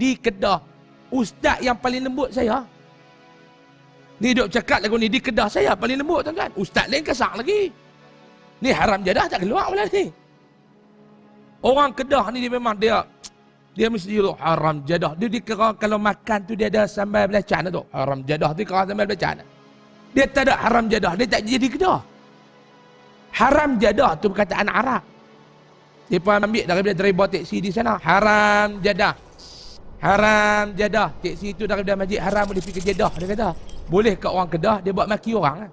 di Kedah. Ustaz yang paling lembut saya. Ni duk cakap lagu ni di Kedah saya paling lembut tuan-tuan. Ustaz lain kasar lagi. Ni haram jadah tak keluar pula ni. Orang Kedah ni dia memang dia mesti haram jadah. Dia dikira kalau makan tu dia ada sambal belacan tu. Haram jadah tu kira sambal belacan. Dia tak ada haram jadah, dia tak jadi Kedah. Haram jadah tu perkataan Arab. Dia pun ambil daripada driver teksi di sana. Haram jadah. Haram jadah. Teksi tu daripada Masjid Haram boleh pergi ke Jeddah, dia kata. Boleh kat orang Kedah, dia buat maki orang.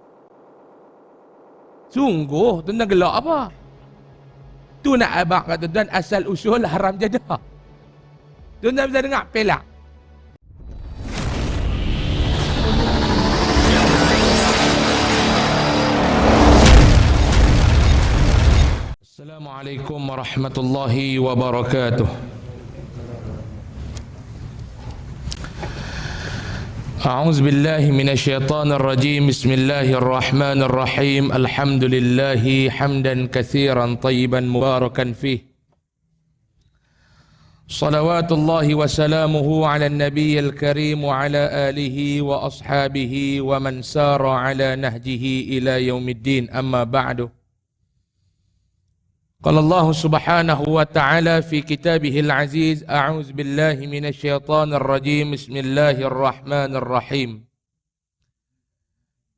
Sungguh, tuan-tuan gelak apa? Tu nak abang kata tuan asal usul haram jadah. Tuan-tuan bisa dengar, pelak. Assalamualaikum warahmatullahi wabarakatuh. أعوذ بالله من الشيطان الرجيم بسم الله الرحمن الرحيم الحمد لله حمدا كثيرا طيبا مباركا فيه صلوات الله وسلامه على النبي الكريم وعلى آله وأصحابه ومن سار على نهجه إلى يوم الدين أما بعد قال الله سبحانه وتعالى في كتابه العزيز أعوذ بالله من الشيطان الرجيم بسم الله الرحمن الرحيم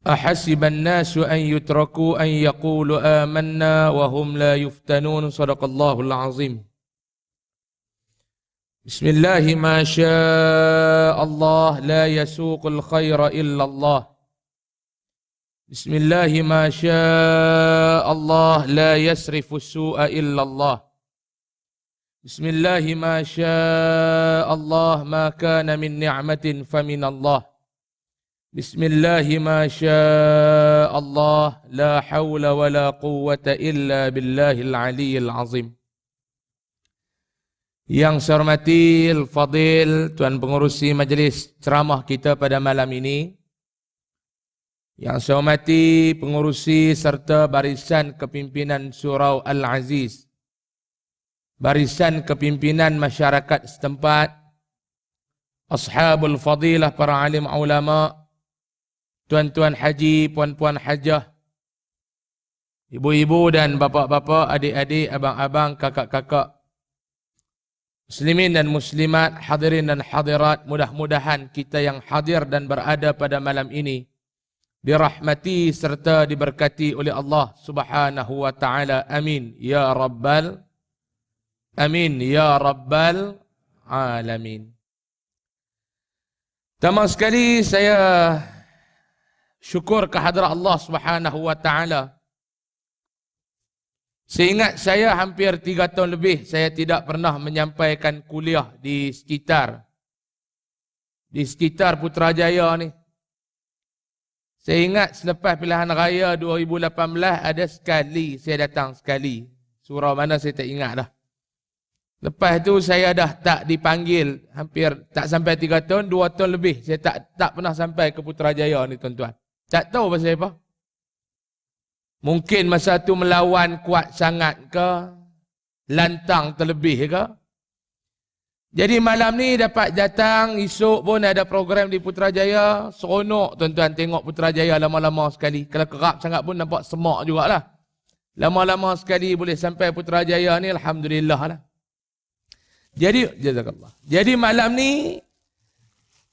أحسب الناس أن يتركوا أن يقولوا آمنا وهم لا يفتنون صدق الله العظيم بسم الله ما شاء الله لا يسوق الخير إلا الله بسم الله ما شاء الله لا يصرف السوء إلا الله بسم الله ما شاء الله ما كان من نعمة فمن الله بسم الله ما شاء الله لا حول ولا قوة إلا بالله العلي العظيم. Yang saya hormati Al-Fadil Tuan Pengurusi Majlis Ceramah kita pada malam ini, yang saya hormati pengurusi serta barisan kepimpinan Surau Al-Aziz, barisan kepimpinan masyarakat setempat, ashabul fadilah, para alim ulama, tuan-tuan haji, puan-puan hajah, ibu-ibu dan bapa-bapa, adik-adik, abang-abang, kakak-kakak, muslimin dan muslimat, hadirin dan hadirat, mudah-mudahan kita yang hadir dan berada pada malam ini dirahmati serta diberkati oleh Allah Subhanahu wa taala. Amin ya rabbal alamin. Pertama sekali saya syukur kehadrat Allah Subhanahu wa taala. Seingat saya hampir 3 tahun lebih saya tidak pernah menyampaikan kuliah di sekitar Putrajaya ni. Saya ingat selepas pilihan raya 2018 ada sekali saya datang sekali. Surau mana saya tak ingat dah. Lepas tu saya dah tak dipanggil hampir tak sampai 3 tahun, 2 tahun lebih saya tak pernah sampai ke Putrajaya ni tuan-tuan. Tak tahu pasal apa. Mungkin masa tu melawan kuat sangat ke, lantang terlebih ke. Jadi malam ni dapat datang, esok pun ada program di Putrajaya. Seronok tuan-tuan tengok Putrajaya lama-lama sekali. Kalau kerap sangat pun nampak semak jugalah. Lama-lama sekali boleh sampai Putrajaya ni, alhamdulillah lah. Jadi jazakallah. Jadi malam ni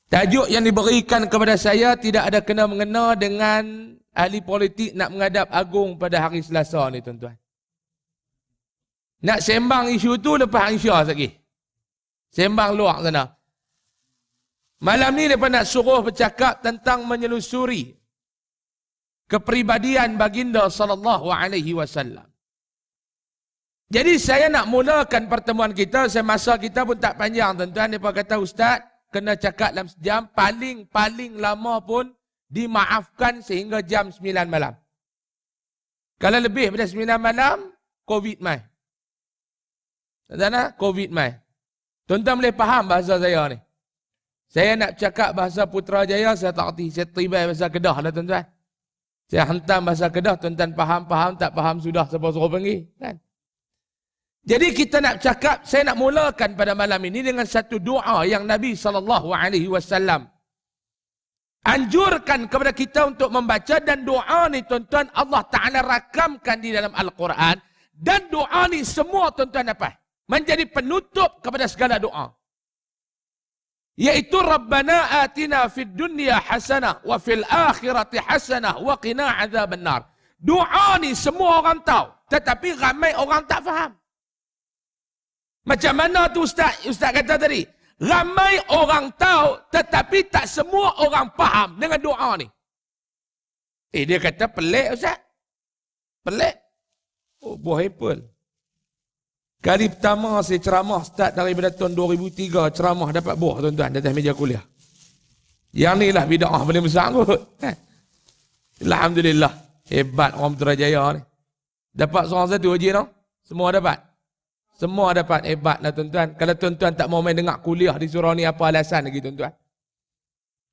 tajuk yang diberikan kepada saya tidak ada kena-mengena dengan ahli politik nak menghadap agung pada hari Selasa ni tuan-tuan. Nak sembang isu tu lepas Insya lagi. Sembang luar sana. Malam ni mereka nak suruh bercakap tentang menyelusuri kepribadian baginda sallallahu alaihi wasallam. Jadi saya nak mulakan pertemuan kita, masa kita pun tak panjang tuan-tuan. Mereka kata ustaz kena cakap dalam sejam, paling lama pun dimaafkan sehingga jam 9 malam. Kalau lebih pada 9 malam, COVID mai. Tuan-tuan, COVID mai. Tuan-tuan boleh faham bahasa saya ni. Saya nak cakap bahasa Putrajaya, saya tak erti. Saya tibai bahasa Kedah lah tuan-tuan. Saya hantam bahasa Kedah, tuan-tuan faham, tak faham sudah siapa suruh panggil. Kan? Jadi kita nak cakap, saya nak mulakan pada malam ini dengan satu doa yang Nabi SAW anjurkan kepada kita untuk membaca, dan doa ni tuan-tuan Allah Ta'ala rakamkan di dalam Al-Quran, dan doa ni semua tuan-tuan apa? Menjadi penutup kepada segala doa. Yaitu Rabbana atina fid dunya hasanah wa fil akhirati hasanah wa qina azaban nar. Doa ni semua orang tahu, tetapi ramai orang tak faham. Macam mana tu Ustaz kata tadi? Ramai orang tahu, tetapi tak semua orang faham dengan doa ni. Dia kata pelik Ustaz. Pelik. Oh, buah apple. Kali pertama saya ceramah start daripada tahun 2003, ceramah dapat buah tuan-tuan di atas meja kuliah. Yang ni lah bid'ah paling besar kot. Alhamdulillah. Hebat orang Putrajaya ni. Dapat seorang satu je no? Semua dapat. Semua dapat, hebat lah tuan-tuan. Kalau tuan-tuan tak mau main dengar kuliah di surau ni, apa alasan lagi tuan-tuan?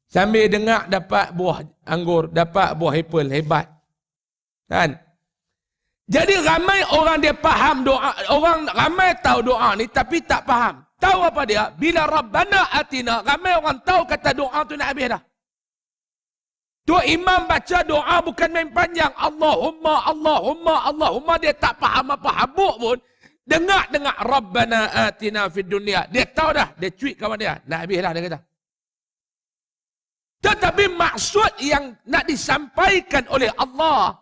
Sambil dengar dapat buah anggur, dapat buah apple, hebat. Kan? Jadi ramai orang dia faham doa, orang ramai tahu doa ni tapi tak faham. Tahu apa dia? Bila Rabbana atina, ramai orang tahu kata doa tu nak habis dah. Tu imam baca doa bukan main panjang. Allahumma, Allahumma, Allahumma, dia tak faham apa habuk pun. Dengar Rabbana atina fid dunya. Dia tahu dah, dia tweet kawan dia. Nak habis lah dia kata. Tetapi maksud yang nak disampaikan oleh Allah,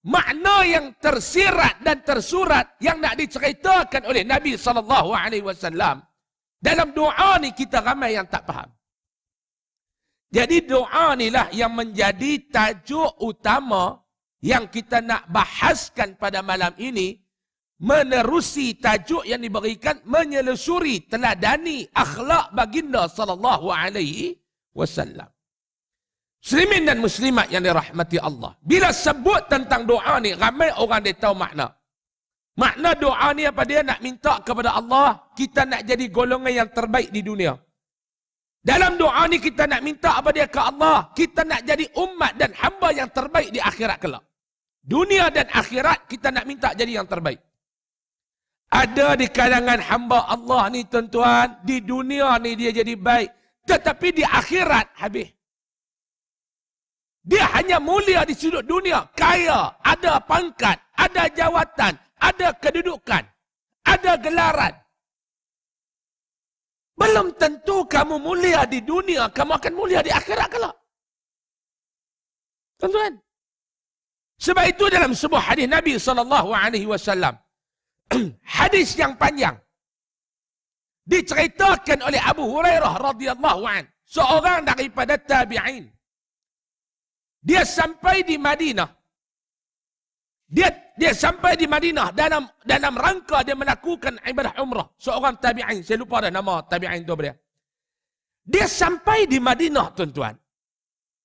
makna yang tersirat dan tersurat yang nak diceritakan oleh Nabi SAW, dalam doa ni kita ramai yang tak faham. Jadi doa inilah yang menjadi tajuk utama yang kita nak bahaskan pada malam ini, menerusi tajuk yang diberikan, menyelusuri teladani akhlak baginda sallallahu alaihi wasallam. Muslimin dan muslimat yang dirahmati Allah. Bila sebut tentang doa ni, ramai orang dia tahu makna. Makna doa ni apa dia? Nak minta kepada Allah, kita nak jadi golongan yang terbaik di dunia. Dalam doa ni kita nak minta apa dia ke Allah? Kita nak jadi umat dan hamba yang terbaik di akhirat kelak. Dunia dan akhirat kita nak minta jadi yang terbaik. Ada di kalangan hamba Allah ni tuan-tuan, di dunia ni dia jadi baik, tetapi di akhirat habis. Dia hanya mulia di sudut dunia, kaya, ada pangkat, ada jawatan, ada kedudukan, ada gelaran. Belum tentu kamu mulia di dunia, kamu akan mulia di akhirat kelak. Tuan-tuan. Sebab itu dalam sebuah hadis Nabi SAW, hadis yang panjang, diceritakan oleh Abu Hurairah radhiyallahu an, seorang daripada tabi'in. Dia sampai di Madinah. Dia sampai di Madinah dalam rangka dia melakukan ibadah umrah. Seorang tabi'in, saya lupa dah nama tabi'in tu dia. Dia sampai di Madinah tuan-tuan,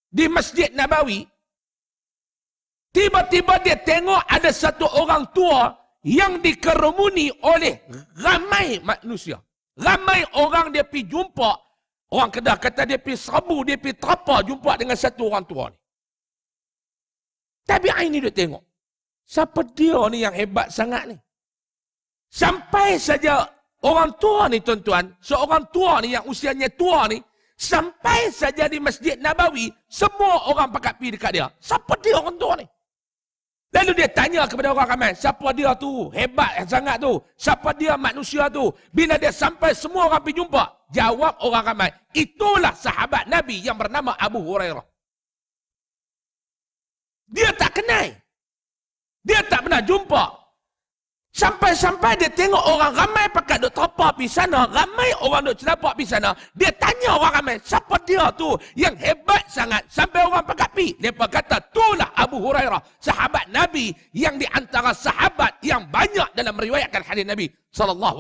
di Masjid Nabawi. Tiba-tiba dia tengok ada satu orang tua yang dikerumuni oleh ramai manusia. Ramai orang dia pergi jumpa. Orang Kedah kata dia pergi serbu, dia pergi terapa jumpa dengan satu orang tua ni. Tabi'in ni dia tengok. Siapa dia ni yang hebat sangat ni? Sampai saja orang tua ni tuan-tuan, seorang tua ni yang usianya tua ni, sampai saja di Masjid Nabawi, semua orang pakat pergi dekat dia. Siapa dia orang tua ni? Lalu dia tanya kepada orang ramai, siapa dia tu? Hebat sangat tu. Siapa dia manusia tu? Bila dia sampai, semua orang pergi jumpa. Jawab orang ramai, itulah sahabat Nabi yang bernama Abu Hurairah. Dia tak kenal. Dia tak pernah jumpa. Sampai-sampai dia tengok orang ramai pakat duk terapa pergi sana, ramai orang duk celapak pergi sana. Dia tanya orang ramai, siapa dia tu yang hebat sangat sampai orang pakat pergi? Mereka kata, itulah Abu Hurairah, sahabat Nabi yang di antara sahabat yang banyak dalam meriwayatkan hadis Nabi SAW.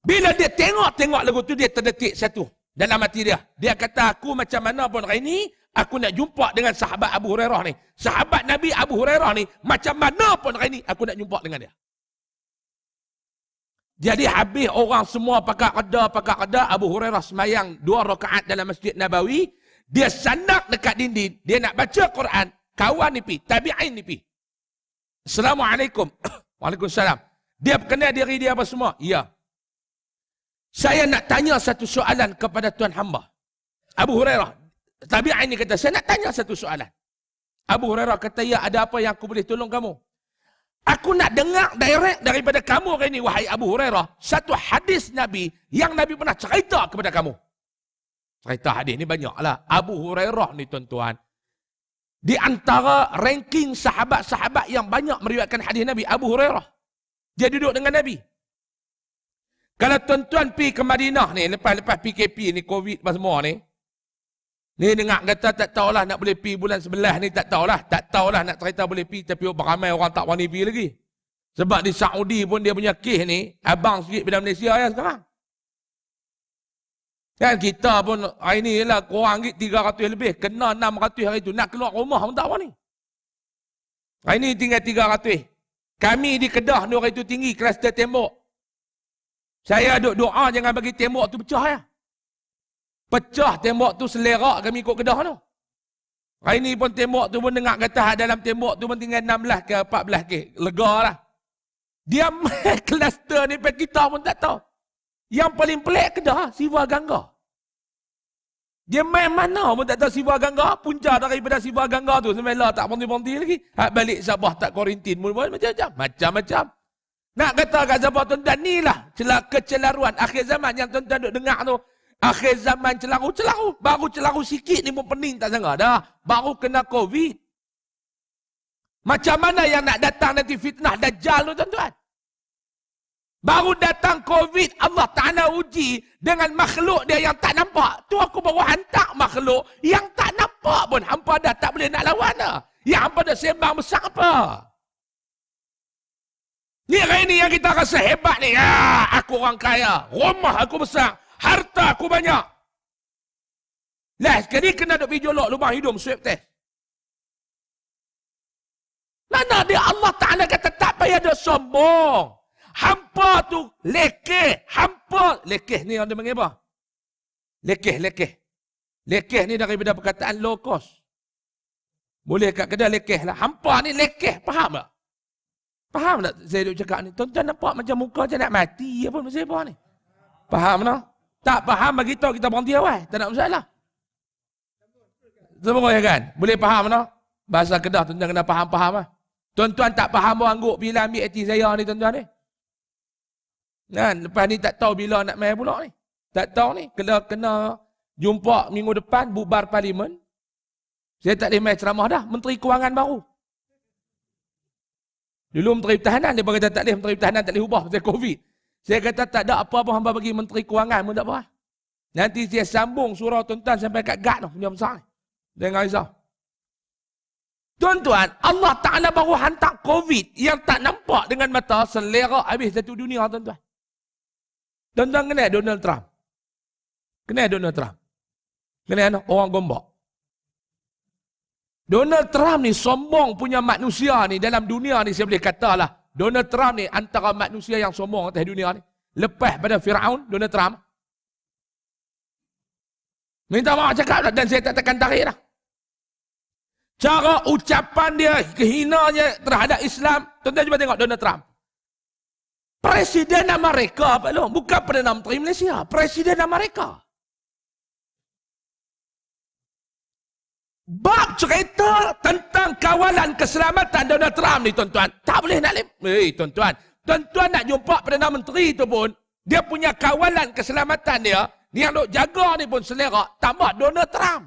Bila dia tengok lagu tu, dia terdetik satu dalam hati dia. Dia kata, aku macam mana pun hari ni, aku nak jumpa dengan sahabat Abu Hurairah ni. Sahabat Nabi Abu Hurairah ni, macam mana pun hari ni, aku nak jumpa dengan dia. Jadi habis orang semua pakat reda. Abu Hurairah semayang 2 rakaat dalam Masjid Nabawi. Dia sandak dekat dinding. Dia nak baca Quran. Kawan ni pergi, tabi'in ni pergi. Assalamualaikum. Waalaikumsalam. Dia kenal diri dia apa semua? Ya. Saya nak tanya satu soalan kepada Tuan hamba. Abu Hurairah. Tabi'in ni kata, saya nak tanya satu soalan. Abu Hurairah kata, ya, ada apa yang aku boleh tolong kamu? Aku nak dengar direct daripada kamu hari ini, wahai Abu Hurairah, satu hadis Nabi yang Nabi pernah cerita kepada kamu. Cerita hadis ni banyaklah. Abu Hurairah ni tuan-tuan, di antara ranking sahabat-sahabat yang banyak meriwayatkan hadis Nabi, Abu Hurairah. Dia duduk dengan Nabi. Kalau tuan-tuan pergi ke Madinah ni, lepas PKP ni, Covid semua ni, dengar kata tak tahulah nak boleh pergi bulan 11 ni, tak tahulah nak cerita boleh pergi, tapi beramai orang tak berani pergi lagi. Sebab di Saudi pun dia punya kes ni, abang sikit pada Malaysia ya sekarang. Kan kita pun hari ni lah kurang 300 lebih, kena 600 hari tu, nak keluar rumah pun tak berani. Hari ni tinggal 300. Kami di Kedah ni hari tu tinggi, kluster tembok. Saya duk doa jangan bagi tembok tu pecah ya. Pecah tembok tu selerak kami ikut Kedah tu. Hari ni pun tembok tu pun dengar kata dalam tembok tu pun tinggal 16 ke 14 ke. Lega lah. Dia main kluster ni kita pun tak tahu. Yang paling pelik Kedah, Siva Gangga. Dia main mana pun tak tahu Siva Gangga. Punca daripada Siva Gangga tu sampai tak berhenti-berhenti lagi. Hak balik Sabah tak kuarantin. Macam-macam. Nak kata kat Sabah tuan-tuan, ni lah kecelaruan akhir zaman yang tuan-tuan duk dengar tu. Akhir zaman celaru. Baru celaru sikit ni pun pening tak sangka dah. Baru kena Covid. Macam mana yang nak datang nanti fitnah Dajjal tu tuan-tuan? Baru datang Covid, Allah Ta'ala uji dengan makhluk dia yang tak nampak. Tu aku baru hantar makhluk yang tak nampak pun. Hampa dah tak boleh nak lawan dah. Yang hampa dah sembang besar apa? Ni hari ni yang kita rasa hebat ni. Ya, aku orang kaya. Rumah aku besar. Harta aku banyak. Lah, sekali kena duk pergi jolok lubang hidung swab test. Mana dia Allah Ta'ala kata tak payah dia sombong. Hampa tu lekeh. Hampa. Lekeh ni orang dia panggil apa? Lekeh. Lekeh ni daripada perkataan low cost. Boleh kat kedai lekeh lah. Hampa ni lekeh. Faham tak? Faham tak saya duk cakap ni? Tuan-tuan nampak macam muka macam nak mati apa masa apa ni? Faham tak? Tak faham bagi tahu kita berhenti awal. Tak nak masalah. Semua ya kan? Boleh faham tak? Bahasa Kedah tuan-tuan kena faham-faham lah. Tuan-tuan tak faham pun angguk bila ambil akti saya ni tuan-tuan ni. Kan? Lepas ni tak tahu bila nak main pula ni. Tak tahu ni. Kena jumpa minggu depan bubar parlimen. Saya tak boleh main ceramah dah. Menteri Kewangan baru. Dulu Menteri Pertahanan, dia kata tak boleh, Menteri Pertahanan tak boleh ubah pasal Covid. Saya kata tak ada apa-apa hamba bagi Menteri Kewangan pun tak apa. Nanti saya sambung surau tuan-tuan sampai kat GAT tu, punya besar ni. Jangan risau. Tuan-tuan, Allah Ta'ala baru hantar Covid yang tak nampak dengan mata, selera habis satu dunia tuan-tuan. Tuan-tuan kenal Donald Trump? Kenal Donald Trump? Kenal orang Gombak? Donald Trump ni sombong punya manusia ni dalam dunia ni saya boleh katalah. Donald Trump ni antara manusia yang sombong atas dunia ni. Lepas pada Firaun, Donald Trump. Minta maaf cakap lah dan saya tak tekan tarik lah. Cara ucapan dia, kehinanya terhadap Islam. Tuan-tuan cuba tengok Donald Trump. Presiden Amerika apa lo? Bukan Perdana Menteri Malaysia. Presiden Amerika. Bab cerita tentang kawalan keselamatan Donald Trump ni tuan-tuan. Tak boleh nak tuan-tuan. Tuan-tuan nak jumpa Perdana Menteri tu pun. Dia punya kawalan keselamatan dia. Yang duk jaga ni pun selera. Tambah Donald Trump.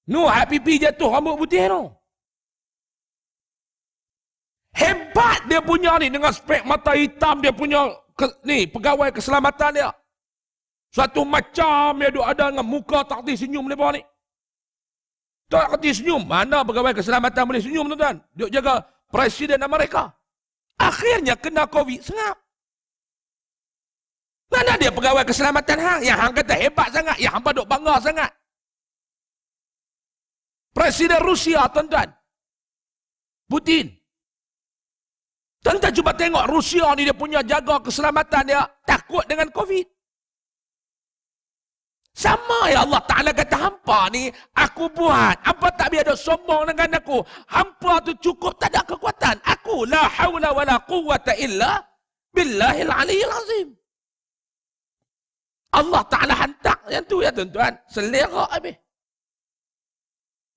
Hak pipi jatuh rambut putih tu. Hebat dia punya ni. Dengan spek mata hitam dia punya pegawai keselamatan dia. Satu macam dia duk ada dengan muka tak kerti senyum lepas ni. Tak kerti senyum. Mana pegawai keselamatan boleh senyum tuan-tuan? Duk jaga Presiden Amerika. Akhirnya kena Covid sengap. Mana dia pegawai keselamatan hang? Yang hang kata hebat sangat. Yang hang duk bangga sangat. Presiden Rusia tuan-tuan. Putin. Tuan-tuan cuba tengok Rusia ni dia punya jaga keselamatan dia. Takut dengan Covid. Sama ya Allah Ta'ala kata hampa ni, aku buat. Hampa tak biar ada sombong dengan aku. Hampa tu cukup tak ada kekuatan. Aku la hawla wa la quwwata illa billahil aliyyil azim. Allah Ta'ala hantar yang tu ya tuan-tuan. Selera habis.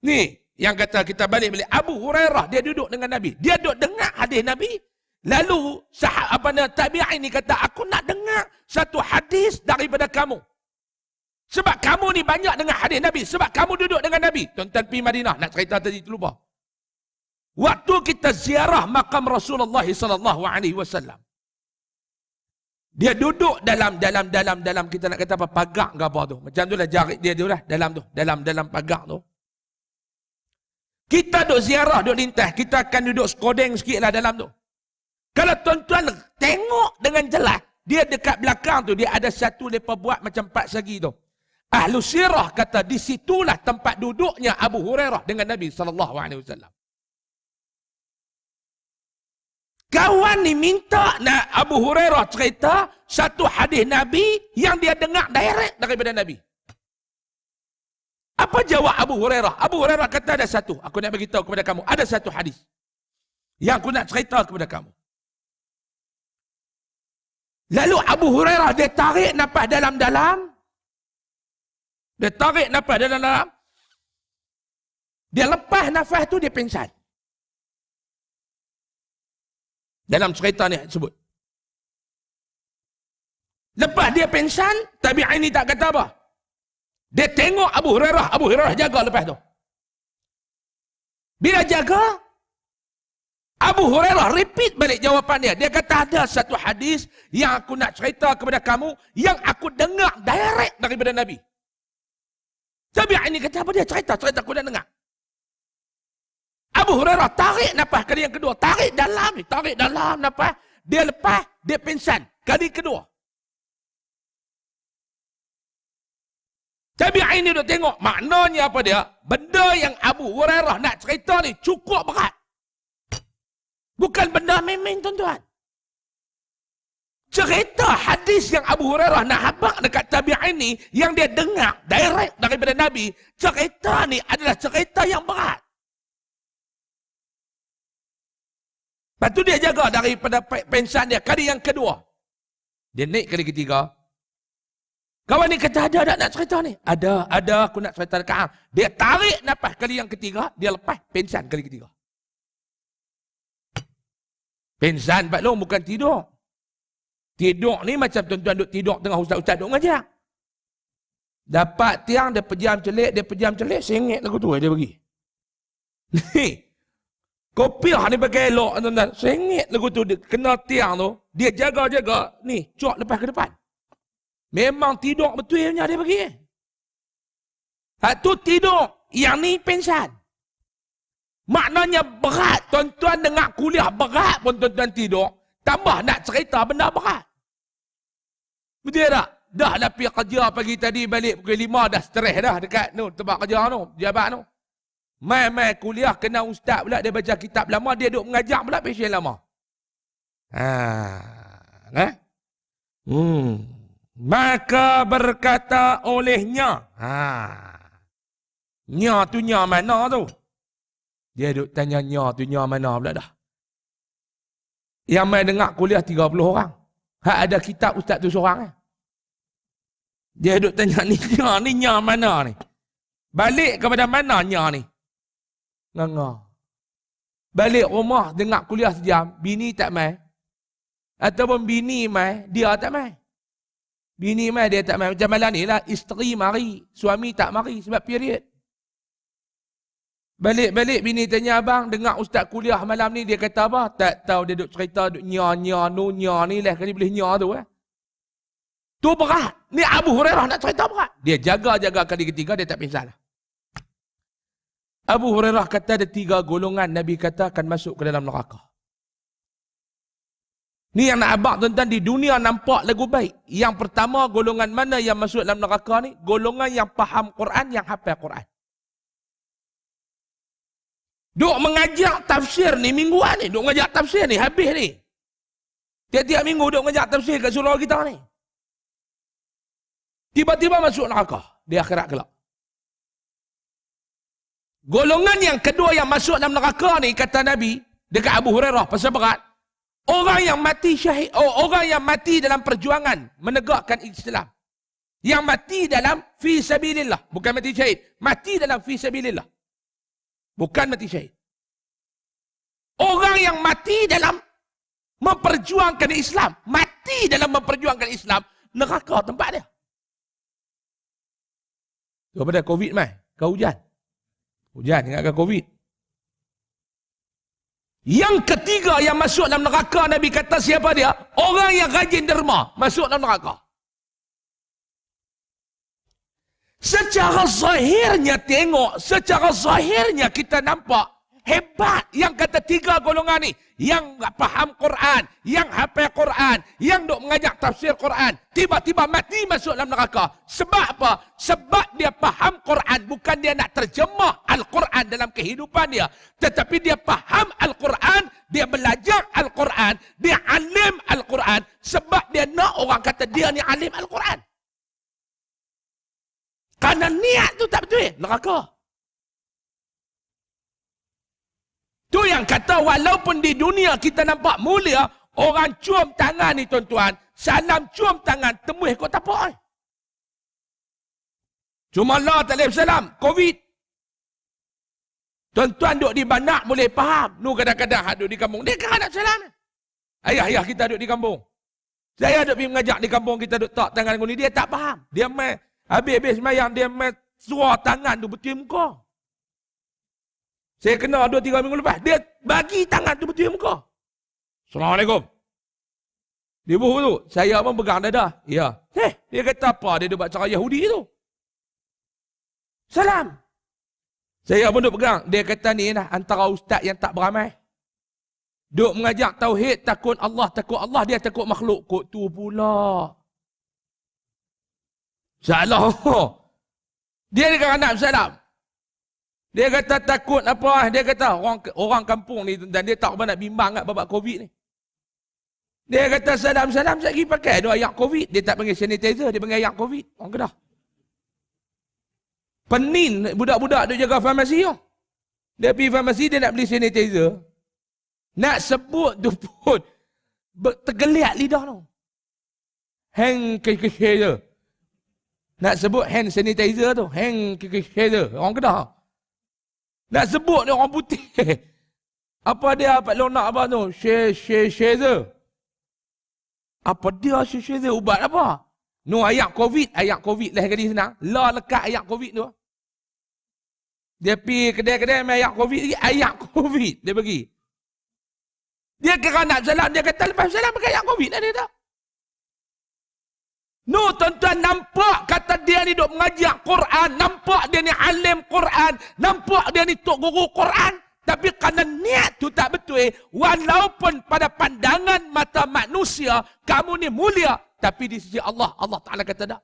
Ni, yang kata kita balik Abu Hurairah, dia duduk dengan Nabi. Dia duduk dengar hadis Nabi. Lalu, tabi'in ni kata, aku nak dengar satu hadis daripada kamu. Sebab kamu ni banyak dengar hadis Nabi. Sebab kamu duduk dengan Nabi. Tuan-tuan pergi Madinah. Nak cerita tadi terlupa. Waktu kita ziarah makam Rasulullah SAW. Dia duduk dalam kita nak kata apa, pagar ke apa tu. Macam tu lah jarik dia tu lah. Dalam pagar tu. Kita duduk ziarah, duduk lintas. Kita akan duduk skodeng sikit lah dalam tu. Kalau tuan-tuan tengok dengan jelas, dia dekat belakang tu, dia ada satu lepas buat macam 4 segi tu. Ahlu sirah kata disitulah tempat duduknya Abu Hurairah dengan Nabi SAW. Kawan ni minta nak Abu Hurairah cerita satu hadis Nabi yang dia dengar direct daripada Nabi. Apa jawab Abu Hurairah? Abu Hurairah kata ada satu. Aku nak beritahu kepada kamu. Ada satu hadis yang aku nak cerita kepada kamu. Lalu Abu Hurairah dia tarik nafas dalam-dalam. Dia tarik nafas dalam-dalam. Dia lepas nafas tu dia pingsan. Dalam cerita ni sebut. Lepas dia pingsan, tabi'in ni tak kata apa. Dia tengok Abu Hurairah jaga lepas tu. Bila jaga, Abu Hurairah repeat balik jawapan dia. Dia kata ada satu hadis yang aku nak cerita kepada kamu yang aku dengar direct daripada Nabi. Tabi'in ni kata apa dia? Cerita aku dah dengar. Abu Hurairah tarik nafas kali yang kedua. Tarik dalam nafas. Dia lepas, dia pingsan. Kali kedua. Tabi'in ni duk tengok. Maknanya apa dia? Benda yang Abu Hurairah nak cerita ni cukup berat. Bukan benda main-main tuan-tuan. Cerita hadis yang Abu Hurairah nak habaq dekat tabi'in ni, yang dia dengar direct daripada Nabi, cerita ni adalah cerita yang berat. Lepas tu dia jaga daripada pensan dia. Kali yang kedua. Dia naik kali ketiga. Kawan ni kata ada nak cerita ni. Ada aku nak cerita dekat hang. Dia tarik nafas kali yang ketiga, dia lepas pensan kali ketiga. Pensan Pak Long bukan tidur. Tidur ni macam tuan-tuan duduk tidur tengah ustaz-ustaz duduk ngajar. Dapat tiang, dia pejam celik, sengit lagu tu dia bagi. Ni, kopiah ni pakai elok tuan-tuan. Sengit lagu tu, dia kena tiang tu, dia jaga-jaga, ni, cuak lepas ke depan. Memang tidur betulnya dia bagi. Tu tidur, yang ni pensan. Maknanya berat, tuan-tuan dengar kuliah berat pun tuan-tuan tidur. Tambah nak cerita benda berat. Betul tak? Dah lah pergi kerja pagi tadi, balik pukul 5, dah stres dah dekat tu, tempat kerja tu, jabat tu. Mai kuliah kena ustaz pula, dia baca kitab lama, dia duduk mengajar pula pasien lama. Maka berkata olehnya. Nya tu nya mana tu? Dia duduk tanya nya tu nya mana pula dah. Yang mai dengar kuliah 30 orang. Hak ada kitab ustaz tu seorang. Dia duduk tanya ni nya mana ni? Balik kepada mana nya ni? Nganga. Balik rumah dengar kuliah sejam, bini tak mai. Ataupun bini mai, dia tak mai. Bini mai, dia tak mai. Macam malam ni lah, isteri mari, suami tak mari sebab period. Balik bini tanya abang, dengar ustaz kuliah malam ni, dia kata apa? Tak tahu, dia duk cerita, duk nya ni lah, kali boleh nya tu. Tu berat. Ni Abu Hurairah nak cerita berat. Dia jaga kali ketiga, dia tak pingsan lah. Abu Hurairah kata ada 3 golongan Nabi kata akan masuk ke dalam neraka. Ni yang nak abang tuan-tuan, di dunia nampak lagu baik. Yang pertama, golongan mana yang masuk dalam neraka ni? Golongan yang faham Quran, yang hafal Quran. Duk mengajar tafsir ni mingguan ni. Duk mengajar tafsir ni habis ni. Tiap-tiap minggu duk mengajar tafsir kat surau kita ni. Tiba-tiba masuk neraka di akhirat kelak. Golongan yang kedua yang masuk dalam neraka ni, kata Nabi dekat Abu Hurairah pasal berat, orang yang mati syahid, orang yang mati dalam perjuangan menegakkan Islam. Yang mati dalam fi sabilillah, bukan mati syahid, mati dalam fi sabilillah. Bukan mati syahid. Orang yang mati dalam memperjuangkan Islam, mati dalam memperjuangkan Islam, neraka tempat dia. Daripada Covid mai, kau hujan. Hujan ingatkan Covid. Yang ketiga yang masuk dalam neraka, Nabi kata siapa dia? Orang yang rajin derma masuk dalam neraka. Secara zahirnya tengok, secara zahirnya kita nampak hebat yang kata tiga golongan ni. Yang faham Quran, yang hafal Quran, yang duk mengajak tafsir Quran, tiba-tiba mati masuk dalam neraka. Sebab apa? Sebab dia faham Quran, bukan dia nak terjemah Al-Quran dalam kehidupan dia, tetapi dia faham Al-Quran, dia belajar Al-Quran, dia alim Al-Quran, sebab dia nak orang kata dia ni alim Al-Quran. Kerana niat tu tak betul, neraka. Tu yang kata walaupun di dunia kita nampak mulia, orang cium tangan ni tuan-tuan, salam cium tangan, tembus kot tapak. Cuma Allah tak boleh bersalam, Covid. Tuan-tuan duduk di bandar boleh faham. Nu kadang-kadang duduk di kampung, dia kan nak salam. Ayah-ayah kita duduk di kampung. Saya duduk pergi mengajak di kampung, kita duduk tak tangan ni, dia tak faham. Dia main, habis-habis semayang, dia main suar tangan tu betul muka. Saya kenal 2-3 minggu lepas. Dia bagi tangan tu betul muka. Assalamualaikum. Dia buh tu. Saya pun pegang dada. Ya. Dia kata apa? Dia buat cara Yahudi tu. Salam. Saya pun duk pegang. Dia kata ni lah antara ustaz yang tak beramai. Duk mengajak tauhid, takut Allah, dia takut makhluk. Kok tu pula. Salah. Dia dengan anak salam. Dia kata takut apa? Dia kata orang kampung ni dan dia tak pernah nak bimbang kat babak Covid ni. Dia kata salam-salam saya pergi pakai dua ayat Covid. Dia tak panggil sanitizer, dia panggil ayat Covid. Orang Kedah. Penin budak-budak duk jaga farmasi tu. Dia pergi farmasi, dia nak beli sanitizer. Nak sebut tu pun tergeliat lidah tu. Hand sanitizer. Nak sebut hand sanitizer tu, hand sanitizer. Orang Kedah. Nak sebut ni orang putih. Apa dia Pak Lonak apa tu? Shazer. Apa dia Shazer? Ubat apa? No ayat Covid lah kali senang. La lekat ayat Covid tu. Dia pergi kedai-kedai main ayat Covid lagi. Ayat Covid dia bagi. Dia kira nak salam, dia kata lepas salam pakai ayat Covid lah dia tak. No, tuan-tuan nampak kata dia ni duk mengajar Quran, nampak dia ni alim Quran, nampak dia ni tok guru Quran, tapi kerana niat tu tak betul, walaupun pada pandangan mata manusia kamu ni mulia, tapi di sisi Allah, Allah Taala kata tak.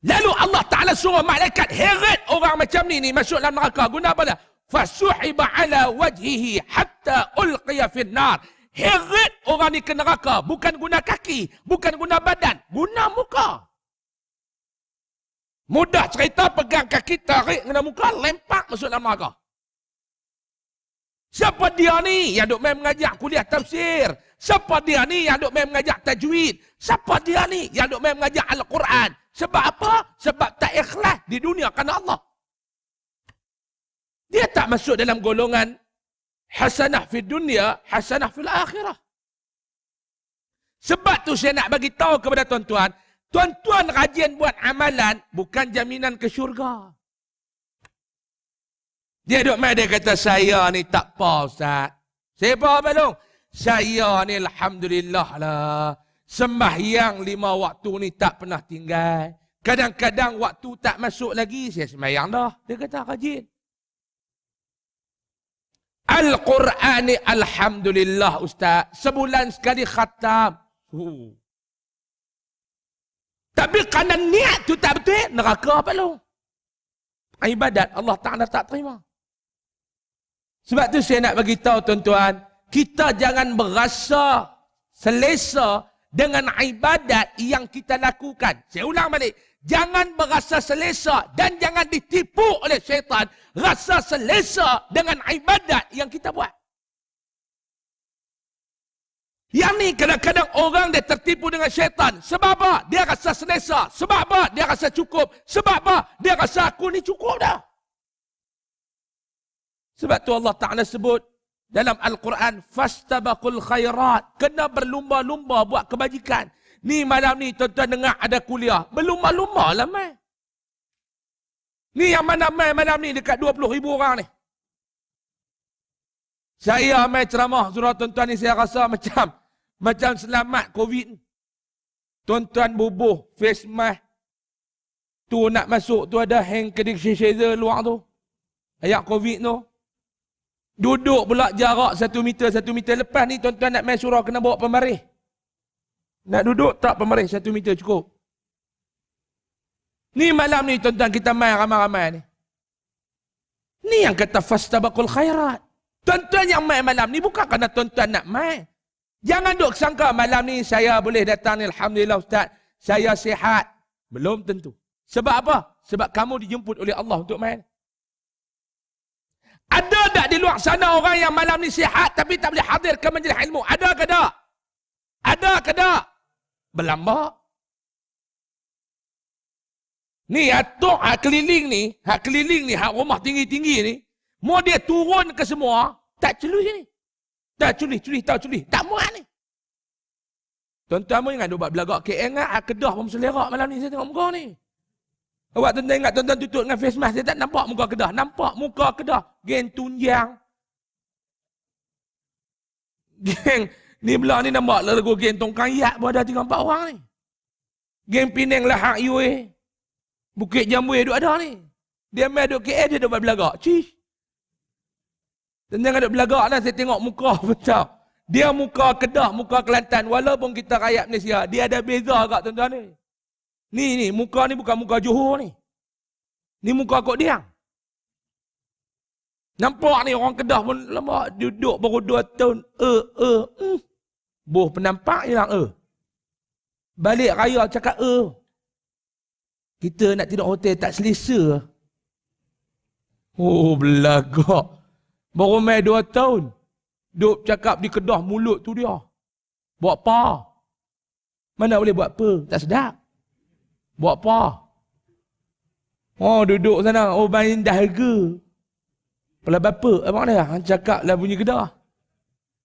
Lalu Allah Taala suruh malaikat heret orang macam ni masuk dalam neraka. Guna apa dah? Fasuhiba ala wajhihi hatta ulqiya fin nar. Heret orang ni ke neraka. Bukan guna kaki. Bukan guna badan. Guna muka. Mudah cerita pegang kaki, tarik guna muka, lempak masuk dalam neraka. Siapa dia ni yang duk main mengajak kuliah tafsir? Siapa dia ni yang duk main mengajak tajwid? Siapa dia ni yang duk main mengajak Al-Quran? Sebab apa? Sebab tak ikhlas di dunia kerana Allah. Dia tak masuk dalam golongan hasanah fi dunia, hasanah fil akhirah. Sebab tu saya nak bagi tahu kepada tuan-tuan, tuan-tuan rajin buat amalan bukan jaminan ke syurga. Dia duk mai dia kata saya ni tak apa Ustaz. Saya apa belum? Saya ni alhamdulillah lah. Sembahyang 5 waktu ni tak pernah tinggal. Kadang-kadang waktu tak masuk lagi saya sembahyang dah. Dia kata rajin. Al-Quran ni alhamdulillah Ustaz. Sebulan sekali khatam. Tapi kerana niat tu tak betul, neraka apa lu? Ibadat Allah Ta'ala tak terima. Sebab tu saya nak bagi tahu tuan-tuan, kita jangan berasa selesa dengan ibadat yang kita lakukan. Saya ulang balik. Jangan berasa selesa dan jangan ditipu oleh syaitan. Rasa selesa dengan ibadat yang kita buat. Yang ni kadang-kadang orang dia tertipu dengan syaitan. Sebab apa? Dia rasa selesa. Sebab apa? Dia rasa cukup. Sebab apa? Dia rasa aku ni cukup dah. Sebab tu Allah Ta'ala sebut dalam Al-Quran, fastabaqul khairat. Kena berlumba-lumba buat kebajikan. Ni malam ni tuan-tuan dengar ada kuliah. Berlumba-lumba lah mai. Ni yang mana mai malam ni dekat 20,000 orang ni. Saya mai ceramah surah tuan-tuan ni saya rasa macam selamat COVID. Tuan-tuan bubuh face mask. Tu nak masuk tu ada hand sanitizer luar tu. Ayat COVID tu. Duduk pula jarak 1 meter. Lepas ni tuan-tuan nak main surah kena bawa pemarih. Nak duduk tak pemarih 1 meter cukup. Ni malam ni tuan-tuan kita main ramai-ramai ni. Ni yang kata fastabaqul khairat. Tuan-tuan yang main malam ni bukan kerana tuan-tuan nak main. Jangan duk sangka malam ni saya boleh datang ni alhamdulillah ustaz. Saya sihat. Belum tentu. Sebab apa? Sebab kamu dijemput oleh Allah untuk main. Ada tak di luar sana orang yang malam ni sihat tapi tak boleh hadir ke majlis ilmu? Ada ke tak? Ada ke tak? Berlambak. Ni hak keliling ni, hak rumah tinggi-tinggi ni, mau dia turun ke semua, tak celui ni. Tak culi, tak muat ni. Tuan-tuan pun ingat duk buat belagak KL ingat Kedah pun selerak malam ni saya tengok muka ni. Awak tuan-tuan ingat tuan-tuan tutup dengan face mask, saya tak nampak muka Kedah. Nampak muka Kedah. Geng tunjang. Geng, ni belah ni nampak lagu geng tongkang yak pun ada 3-4 orang ni. Geng Penang Lahak Yue. Bukit Jambui duk ada ni. Dia main duk KL, dia duk buat belagak. Cish. Tuan-tuan duk belagak lah, saya tengok muka macam. Dia muka Kedah, muka Kelantan. Walaupun kita rakyat Malaysia, dia ada beza agak tuan-tuan ni. Ni, muka ni bukan muka Johor ni. Ni muka Kok Diang. Nampak ni orang Kedah pun lama duduk baru 2 tahun. Boh penampak hilang Balik raya cakap Kita nak tidur hotel tak selesa. Oh belagak. Baru main 2 tahun. Duk cakap di Kedah mulut tu dia. Buat apa? Mana boleh buat apa? Tak sedap. Buat apa? Oh duduk sana. Oh main dahaga. Pala bapa. Abang dia cakap lah bunyi Kedah.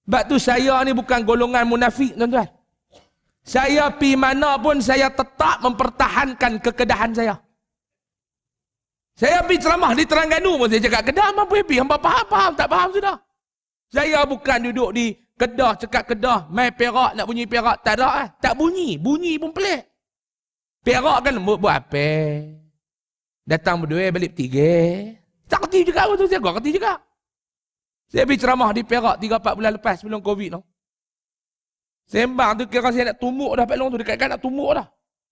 Sebab tu saya ni bukan golongan munafik tuan-tuan. Saya pi mana pun saya tetap mempertahankan kekedahan saya. Saya pi ceramah di Terengganu pun saya cakap Kedah apa pi? Hamba faham, tak faham sudah. Saya bukan duduk di Kedah cakap Kedah, mai Perak nak bunyi Perak, tak ada tak bunyi pun pelik. Perak kan buat apa? Datang berdua balik bertiga. Tak kerti juga betul saya kerti juga. Saya pergi ceramah di Perak 3-4 bulan lepas sebelum Covid tu. Sembang tu kira saya nak tumuk dah Pak Long tu dekat-dekat nak tumuk dah.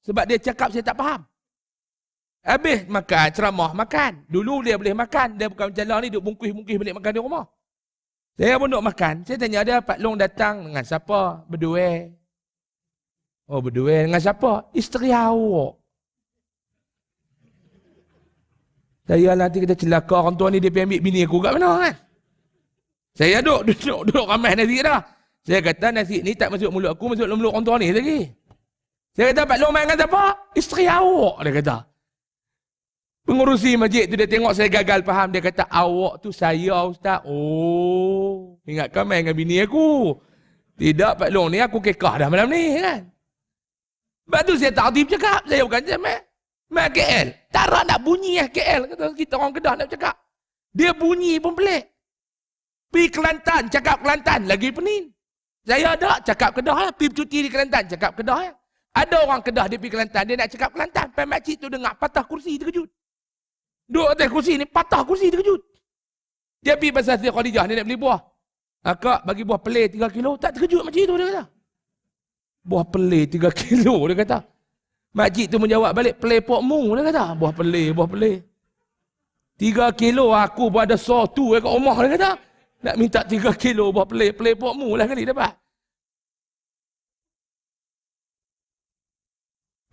Sebab dia cakap saya tak faham. Habis makan ceramah makan. Dulu dia boleh makan, dia bukan macam lah ni duk bungkus-bungkus balik makan di rumah. Saya pun duk makan. Saya tanya dia Pak Long datang dengan siapa? Berdua. Oh berdua dengan siapa? Isteri awak. Saya nanti kita celaka orang tua ni dia pergi ambil bini aku kat mana kan? Saya duduk ramai nasi dah. Saya kata nasi ni tak masuk mulut aku, masuk mulut orang tua ni lagi. Saya kata Pak Long main dengan siapa? Isteri awak dia kata. Pengurusi masjid tu dia tengok saya gagal faham. Dia kata awak tu saya ustaz. Oh, ingatkan main dengan bini aku. Tidak Pak Long ni aku kekah dah malam ni kan. Sebab tu saya tak aktif cakap. Saya bukan macam main KL. Tak nak bunyi KL. Kata kita orang Kedah nak cakap. Dia bunyi pun pelik. Pergi Kelantan, cakap Kelantan. Lagi pening. Saya ada cakap Kedah lah. Pergi cuti di Kelantan, cakap Kedah lah. Ada orang Kedah dia pergi Kelantan. Dia nak cakap Kelantan. Sampai makcik tu dengar patah kursi terkejut. Duduk atas kursi ni, patah kursi terkejut. Dia pergi pasal Siti Khadijah. Dia nak beli buah. Akak bagi buah pelai 3 kilo. Tak terkejut makcik tu dia kata. Buah pelai 3 kilo dia kata. Makcik tu menjawab balik, pelai pokmu dia kata. Buah pelai. 3 kilo aku pun ada tu kat rumah dia kata. Nak minta 3 kilo buah pelai pokmu lah kali dapat.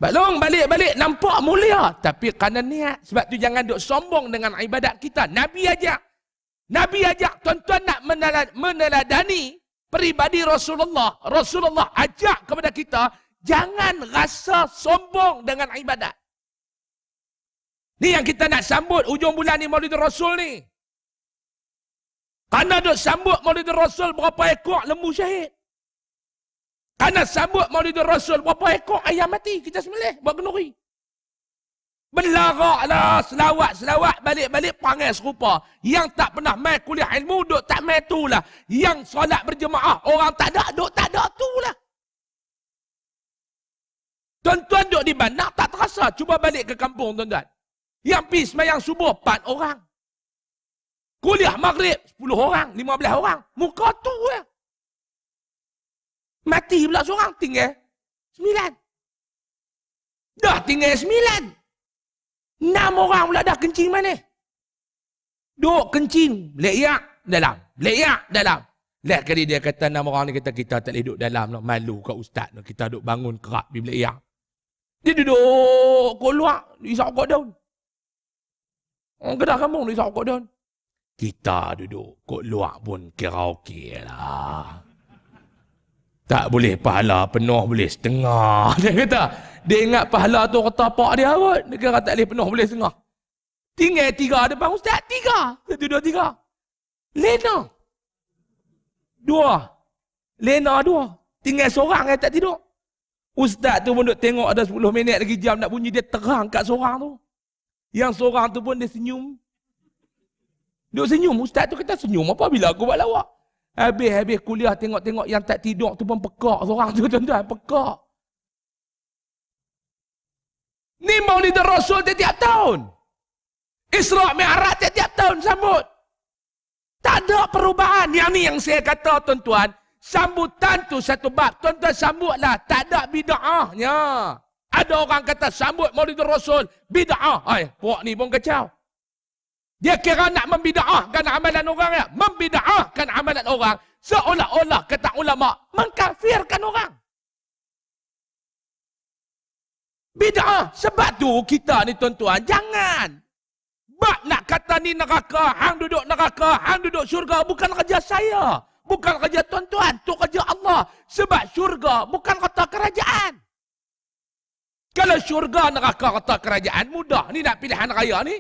Balong balik-balik nampak mulia. Tapi kerana niat. Sebab tu jangan duk sombong dengan ibadat kita. Nabi ajak tuan-tuan nak meneladani peribadi Rasulullah. Rasulullah ajak kepada kita. Jangan rasa sombong dengan ibadat. Ni yang kita nak sambut ujung bulan ni Maulid Rasul ni. Kerana duk sambut Maulid Rasul berapa ekor lembu syahid. Kerana sambut Maulid Rasul berapa ekor ayam mati. Kita sembelih buat kenduri. Berlaraklah selawat-selawat balik-balik panggil serupa. Yang tak pernah main kuliah ilmu duk tak main tu lah. Yang solat berjemaah orang tak ada duk tak ada tu lah. Tuan-tuan duk di bandar tak terasa. Cuba balik ke kampung tuan-tuan. Yang pergi semayang subuh 4 orang. Kuliah maghrib 10 orang, 15 orang. Muka tu lah. Mati pula seorang, tinggal 9. Dah tinggal 9. 6 orang pula dah kencing mana? Duk kencing, leyak dalam. Leyak dalam. Lihat kali dia kata 6 orang ni kata kita tak boleh duduk dalam. No. Malu kat ustaz. No. Kita duduk bangun kerap pergi leyak. Dia duduk kat luar, isap kat daun. Orang kedah kampung duduk isap kat daun. Kita duduk kat luar pun kira okey lah. Tak boleh pahala penuh, boleh setengah. Dia kata, dia ingat pahala tu kata pak dia kot. Dia kata tak boleh penuh, boleh setengah. Tinggal 3 depan ustaz, 3. 1, 2, 3. Lena 2. Lena 2. Tinggal seorang yang tak tidur. Ustaz tu pun duk tengok ada 10 minit lagi jam nak bunyi, dia terang kat seorang tu. Yang seorang tu pun dia senyum. Duk senyum. Ustaz tu kata senyum apa bila aku buat lawak. Habis kuliah tengok-tengok yang tak tidur tu pun pekak seorang tu tuan-tuan. Pekak. Ni Maulid Rasul tiap tahun. Isra' Mi'raj tiap tahun sambut. Tak ada perubahan. Yang ni yang saya kata tuan-tuan. Sambutan tu satu bab. Tuan-tuan sambutlah. Tak ada bida'ahnya. Ada orang kata sambut Maulid Rasul. Bida'ah. Puak ni pun kacau. Dia kira nak membida'ahkan amalan orang ya. Membida'ahkan amalan orang. Seolah-olah kata ulama. Mengkafirkan orang. Bida'ah. Sebab tu kita ni tuan-tuan. Jangan. Bak nak kata ni neraka. Hang duduk neraka. Hang duduk syurga. Bukan kerja saya. Bukan kerja tuan-tuan. Tu kerja Allah. Sebab syurga bukan kata kerajaan. Kalau syurga neraka kata kerajaan. Mudah. Ni nak pilihan raya ni.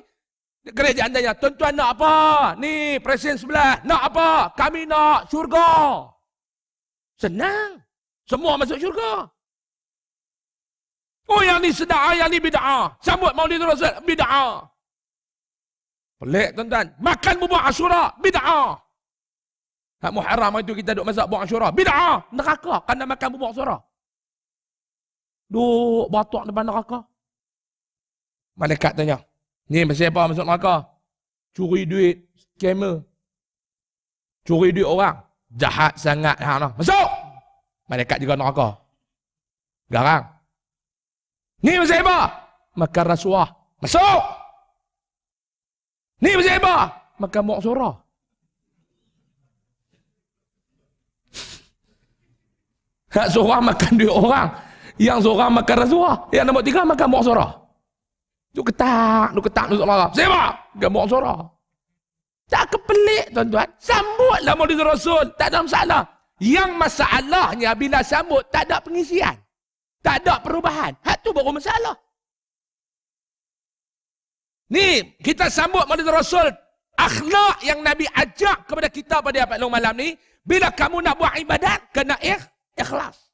Kerajaan tanya, tuan-tuan nak apa? Ni presiden sebelah, nak apa? Kami nak syurga. Senang. Semua masuk syurga. Oh yang ni sedar, yang ni bid'ah. Sambut Maulid Rasul, bid'ah. Pelik tuan-tuan. Makan bubur Asyura, bid'ah. Hak Muharram itu kita duk masak bubur Asyura, bid'ah. Neraka, kena makan bubur Asyura. Duk batuk depan neraka. Malaikat tanya, ni pasal apa masuk neraka? Curi duit, scammer. Curi duit orang. Jahat sangat. Masuk! Malaikat juga neraka. Garang. Ni pasal apa? Makan rasuah. Masuk! Ni pasal apa? Makan muak surah. Hak seorang makan duit orang. Yang seorang makan rasuah. Yang nombor 3 makan muak surah. Duk ketak nusuk marah. Siapa? Gamuk suara. Tak kepelik tuan-tuan. Sambutlah Maulid Rasul. Tak ada masalah. Yang masalahnya bila sambut tak ada pengisian. Tak ada perubahan. Hak tu baru masalah. Ni kita sambut Maulid Rasul. Akhlak yang Nabi ajak kepada kita pada Pak Long malam ni. Bila kamu nak buat ibadat, kena ikhlas.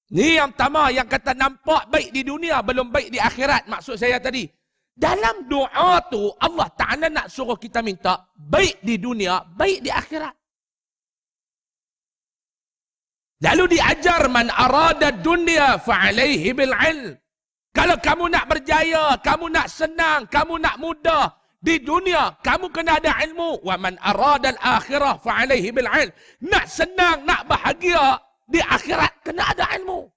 Ni yang pertama yang kata nampak baik di dunia belum baik di akhirat. Maksud saya tadi. Dalam doa tu Allah Ta'ala nak suruh kita minta baik di dunia, baik di akhirat. Lalu diajar man arada dunia fa'alaihi bil'ilm. Kalau kamu nak berjaya, kamu nak senang, kamu nak mudah di dunia, kamu kena ada ilmu. Wa man arada al-akhirah fa'alaihi bil'ilm. Nak senang, nak bahagia di akhirat kena ada ilmu.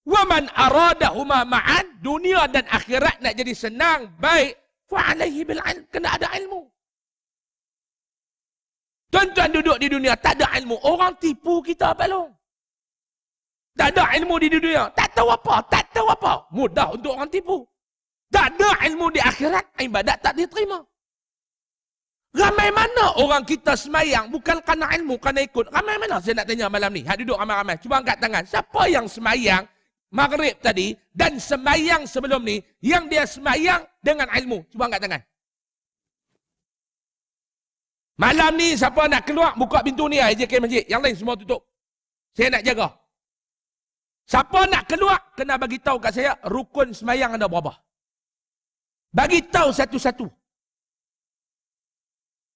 Wa man aradahuma ma'an, dunia dan akhirat nak jadi senang, baik, fa alaihi bil ilm, kena ada ilmu. Tuan-tuan duduk di dunia tak ada ilmu, orang tipu kita Pak Long. Tak ada ilmu di dunia. Tak tahu apa. Tak tahu apa. Mudah untuk orang tipu. Tak ada ilmu di akhirat. Ibadat tak diterima. Ramai mana orang kita semayang bukan kerana ilmu, kerana ikut. Ramai mana saya nak tanya malam ni. Hak duduk ramai-ramai. Cuba angkat tangan. Siapa yang semayang maghrib tadi dan semayang sebelum ni yang dia semayang dengan ilmu? Cuba angkat tangan. Malam ni siapa nak keluar buka pintu ni AJK masjid. Yang lain semua tutup. Saya nak jaga. Siapa nak keluar kena bagi tahu kat saya rukun semayang ada berapa. Bagi tahu satu-satu.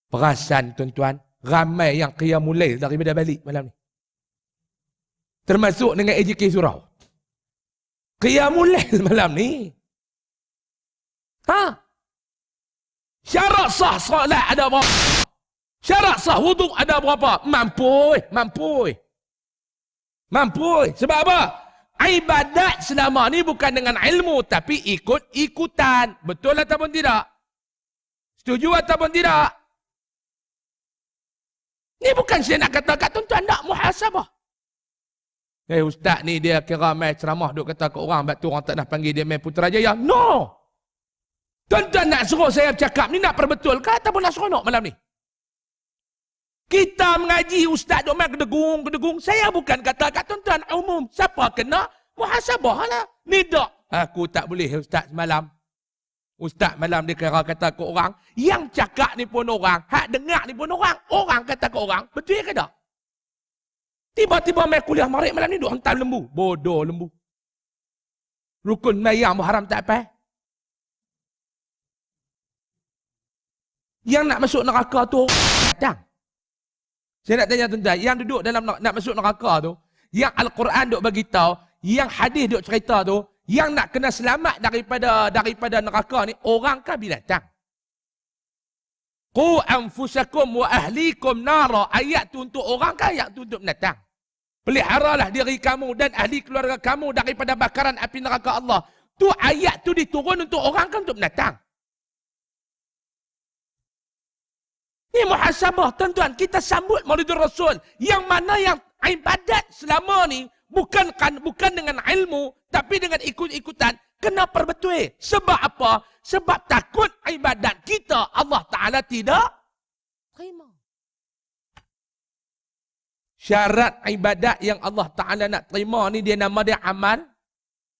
Perasan tuan-tuan, ramai yang qiyamul lail daripada balik malam ni. Termasuk dengan AJK surau. Qiyamul lail malam ni. Syarat sah solat ada berapa? Syarat sah wuduk ada berapa? Mampu. Sebab apa? Ibadat selama ni bukan dengan ilmu tapi ikut-ikutan. Betul ataupun tidak? Setuju ataupun tidak? Ni bukan saya nak kata kat tuan-tuan nak muhasabah. Ustaz ni dia kira main ceramah duk kata ke orang, sebab tu orang tak nak panggil dia main Putrajaya. No! Tuan-tuan nak suruh saya bercakap ni nak perbetul ke ataupun nak seronok malam ni? Kita mengaji ustaz duk main kedegung. Saya bukan kata kat tuan-tuan umum. Siapa kena muhasabah lah. Ni tak. Aku tak boleh ustaz semalam. Ustaz malam dia kira kata ke orang, yang cakap ni pun orang, hak dengar ni pun orang, orang kata ke orang, betul ke tak? Tiba-tiba main kuliah maghrib malam ni duk hentam lembu. Bodoh lembu. Rukun mayang haram tak apa. Yang nak masuk neraka tu datang. Saya nak tanya tuan-tuan, yang duduk dalam nak masuk neraka tu, yang Al-Quran duk bagi tahu, yang hadis duk cerita tu, yang nak kena selamat daripada neraka ni, orang kah binatang? Qu anfusakum wa ahlikum nara. Ayat tu untuk orang kah, ayat tu untuk binatang? Peliharalah diri kamu dan ahli keluarga kamu daripada bakaran api neraka Allah. Tu ayat tu diturun untuk orang kah, untuk binatang? Ini muhasabah tuan-tuan. Kita sambut Maulidur Rasul. Yang mana yang ibadat selama ni bukan dengan ilmu, tapi dengan ikut-ikutan, kena perbetul. Sebab apa? Sebab takut ibadat kita Allah Ta'ala tidak terima. Syarat ibadat yang Allah Ta'ala nak terima ni dia nama dia amal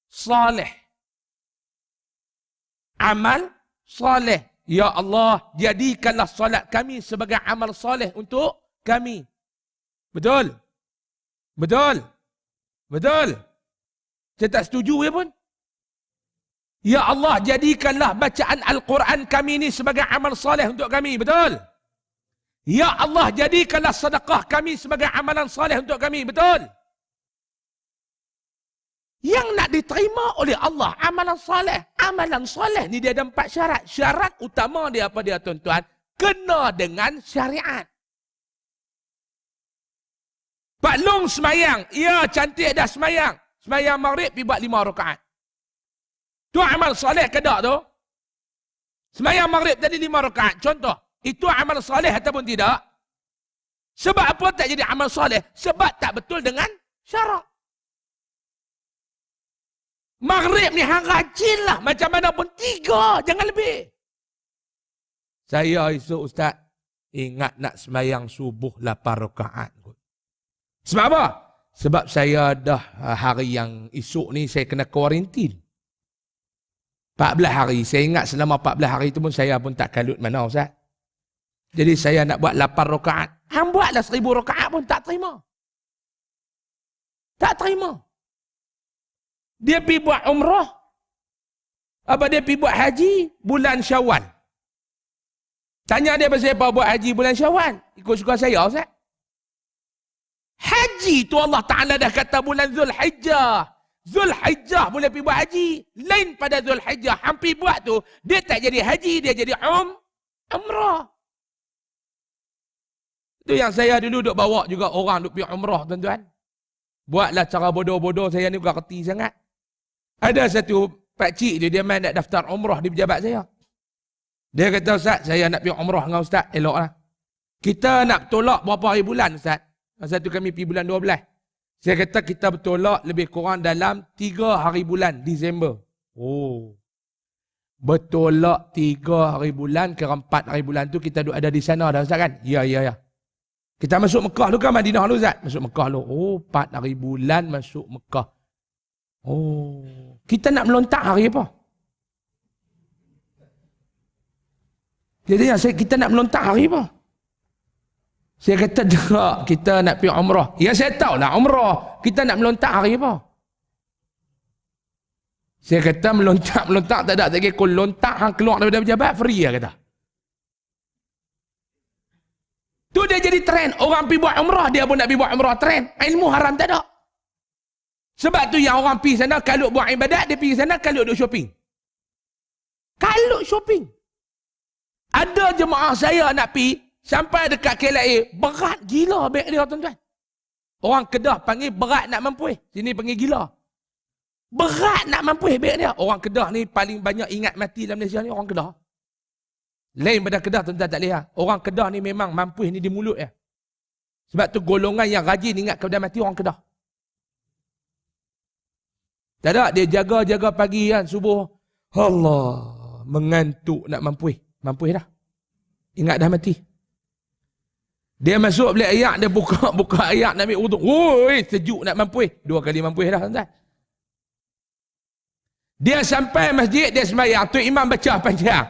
saleh. Amal saleh. Ya Allah, jadikanlah solat kami sebagai amal soleh untuk kami. Betul? Betul? Betul? Saya tak setuju ya pun? Ya Allah, jadikanlah bacaan Al-Quran kami ini sebagai amal soleh untuk kami. Betul? Ya Allah, jadikanlah sedekah kami sebagai amalan soleh untuk kami. Betul? Yang nak diterima oleh Allah, amalan soleh. Amalan soleh ni dia ada 4 syarat. Syarat utama dia apa dia tuan-tuan? Kena dengan syariat. Pak Long semayang. Ya, cantik dah semayang. Semayang maghrib, pergi buat 5 rakaat. Tu amal soleh ke tak tu? Semayang maghrib tadi 5 rakaat. Contoh, itu amal soleh ataupun tidak? Sebab apa tak jadi amal soleh? Sebab tak betul dengan syarat. Maghrib ni hang rajin lah. Macam mana pun 3. Jangan lebih. Saya esok ustaz ingat nak semayang subuh 8 rakaat. Sebab apa? Sebab saya dah hari yang esok ni saya kena kuarantin. 14 hari. Saya ingat selama 14 hari tu pun saya pun tak kalut mana ustaz. Jadi saya nak buat 8 rakaat. Hang buatlah 1000 rakaat pun tak terima. Tak terima. Dia pergi buat umrah. Apa dia pergi buat haji bulan Syawal. Tanya dia pasal apa buat haji bulan Syawal. Ikut suka saya Ustaz. Haji tu Allah Ta'ala dah kata bulan Zulhijjah. Zulhijjah boleh pergi buat haji. Lain pada Zulhijjah. Hampir buat tu. Dia tak jadi haji. Dia jadi umrah. Itu yang saya dulu duk bawa juga orang duk pergi umrah tuan-tuan. Buatlah cara bodoh-bodoh saya ni bukan kerti sangat. Ada satu pakcik dia main nak daftar umrah di pejabat saya. Dia kata, Ustaz, saya nak pergi umrah dengan Ustaz. Eloklah. Kita nak tolak berapa hari bulan, Ustaz? Masa tu kami pergi bulan 12. Saya kata kita bertolak lebih kurang dalam 3 hari bulan Disember. Oh. Bertolak 3 hari bulan ke 4 hari bulan tu kita ada di sana dah Ustaz kan? Ya. Kita masuk Mekah tu kan Madinah tu Ustaz? Masuk Mekah tu. Oh, 4 hari bulan masuk Mekah. Oh. Kita nak melontak hari apa? Jadi kita nak melontak hari apa? Saya kata tak, kita nak pergi umrah. Ya saya tahu lah umrah. Kita nak melontak hari apa? Saya kata melontak tak ada. Tak kira lontak hang keluar daripada pejabat, free lah kata. Tu dia jadi trend. Orang pergi buat umrah, dia pun nak pergi buat umrah. Trend. Ilmu haram tak ada. Sebab tu yang orang pergi sana, kalau buat ibadat, dia pergi sana, kalau duk shopping. Kalau shopping. Ada jemaah saya nak pergi, sampai dekat KLIA, berat gila beg dia tuan-tuan. Orang Kedah panggil berat nak mampu. Sini panggil gila. Berat nak mampu beg dia. Orang Kedah ni paling banyak ingat mati dalam Malaysia ni orang Kedah. Lain pada Kedah tuan-tuan tak lihat. Orang Kedah ni memang mampu ni di mulut dia. Sebab tu golongan yang rajin ingat kepada mati orang Kedah. Tak ada, dia jaga-jaga pagi kan, subuh. Allah, mengantuk nak mampu. Mampu dah. Ingat dah mati. Dia masuk beli ayak, dia buka ayak nak ambil wuduk. Woi, sejuk nak mampu. 2 kali mampu dah tuan-tuan. Dia sampai masjid, dia sembahyang. Tok Imam baca panjang.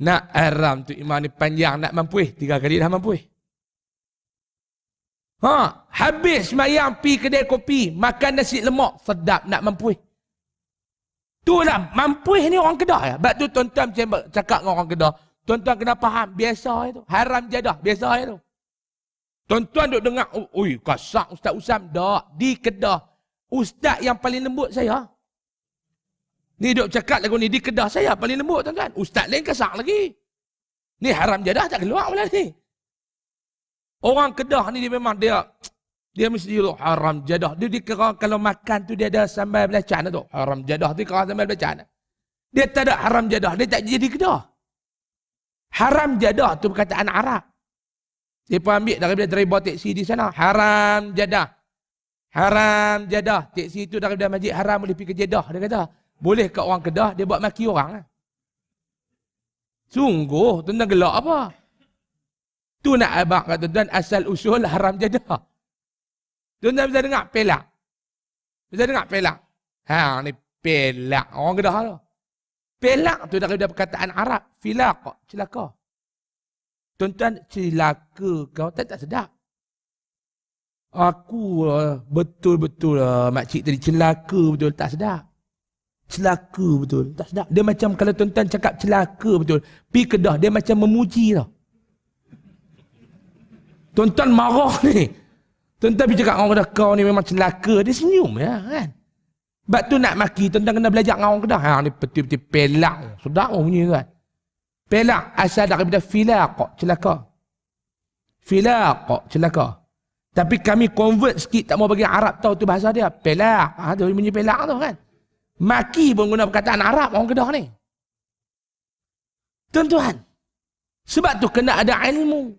Nak haram Tok Imam ni panjang nak mampu. 3 kali dah mampu. Habis sembahyang pi kedai kopi, makan nasi lemak, sedap nak mampu. Tu lah, mampu ni orang Kedah ya. Sebab tu tuan-tuan cakap dengan orang Kedah, tuan-tuan kena faham, biasa itu. Haram jadah, biasa itu. Tuan-tuan duk dengar, oi kasak Ustaz Usam. Tak, di Kedah. Ustaz yang paling lembut saya. Ni duk cakap lagu ni, di Kedah saya paling lembut tuan-tuan. Ustaz lain kasak lagi. Ni haram jadah tak keluar pula ni. Orang Kedah ni dia memang dia mesti haram jadah. Dia kira kalau makan tu dia ada sambal belacan tu. Haram jadah tu kira sambal belacan. Dia tak ada haram jadah, dia tak jadi Kedah. Haram jadah tu perkataan Arab. Dia pun ambil daripada taksi di sana. Haram jadah. Haram jadah. Taksi tu daripada Masjid Haram boleh pergi ke Jeddah. Dia kata, boleh kat orang Kedah, dia buat maki orang. Sungguh, tuan-tuan gelak apa? Tu nak abang kata tuan asal usul haram jadah. Tuan-tuan bisa dengar pelak. Bisa dengar pelak. Ni pelak. Orang Kedah tu. Pelak tu daripada perkataan Arab. Filaq, celaka. Tuan-tuan, celaka kau tak sedap. Aku betul-betul makcik tadi celaka betul tak sedap. Celaka betul tak sedap. Dia macam kalau tuan-tuan cakap celaka betul, pi Kedah dia macam memuji tau. Tuan-tuan marah ni. Tuan-tuan pergi cakap orang Kedah kau ni memang celaka, dia senyum ya kan. Sebab tu nak maki tuan-tuan kena belajar dengan orang Kedah. Ni betul-betul pelak. Sedap bunyi kan. Pelak asal daripada filaq, celaka. Filaq, celaka. Tapi kami convert sikit, tak mau bagi Arab tahu tu bahasa dia. Pelak. Tu bunyi pelak tu kan. Maki pun guna perkataan Arab orang Kedah ni. Tuan-tuan. Sebab tu kena ada ilmu.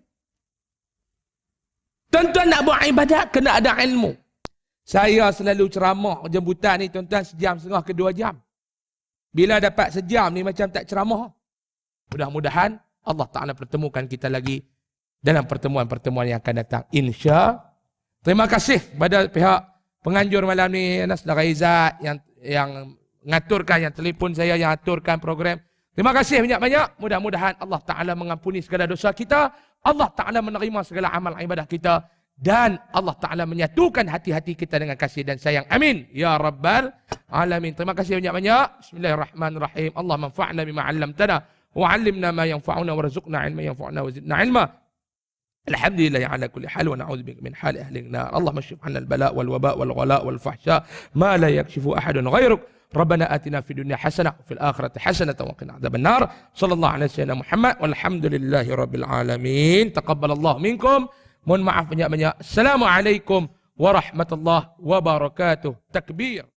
Tuan-tuan nak buat ibadat, kena ada ilmu. Saya selalu ceramah jemputan ni tuan-tuan 1.5 ke 2 jam. Bila dapat sejam ni macam tak ceramah. Mudah-mudahan Allah Ta'ala pertemukan kita lagi dalam pertemuan-pertemuan yang akan datang. Insya. Terima kasih kepada pihak penganjur malam ni, Saudara Izzat yang ngaturkan, yang telefon saya, yang aturkan program. Terima kasih banyak-banyak. Mudah-mudahan Allah Ta'ala mengampuni segala dosa kita. Allah Ta'ala menerima segala amal ibadah kita. Dan Allah Ta'ala menyatukan hati-hati kita dengan kasih dan sayang. Amin. Ya Rabbal Alamin. Terima kasih banyak-banyak. Bismillahirrahmanirrahim. Allah manfa'na bima 'allamtana wa 'allimna ma yanfa'una warzuqna 'ilman yanfa'una wa zidna 'ilma. Alhamdulillah ala kulli hal wa na'udzubika min hali ahli an-nar. Allahumma kshif 'anna al-bala' wal waba' wal ghala' wal fahsya ma la yakshifu ahadun ghairuk. ربنا آتنا في الدنيا حسنة وفي الآخرة حسنة وقنا عذاب النار. صلى الله على سيدنا محمد والحمد لله رب العالمين. تقبل الله منكم. Mohon maaf banyak-banyak. Assalamualaikum warahmatullahi wabarakatuh. Takbir.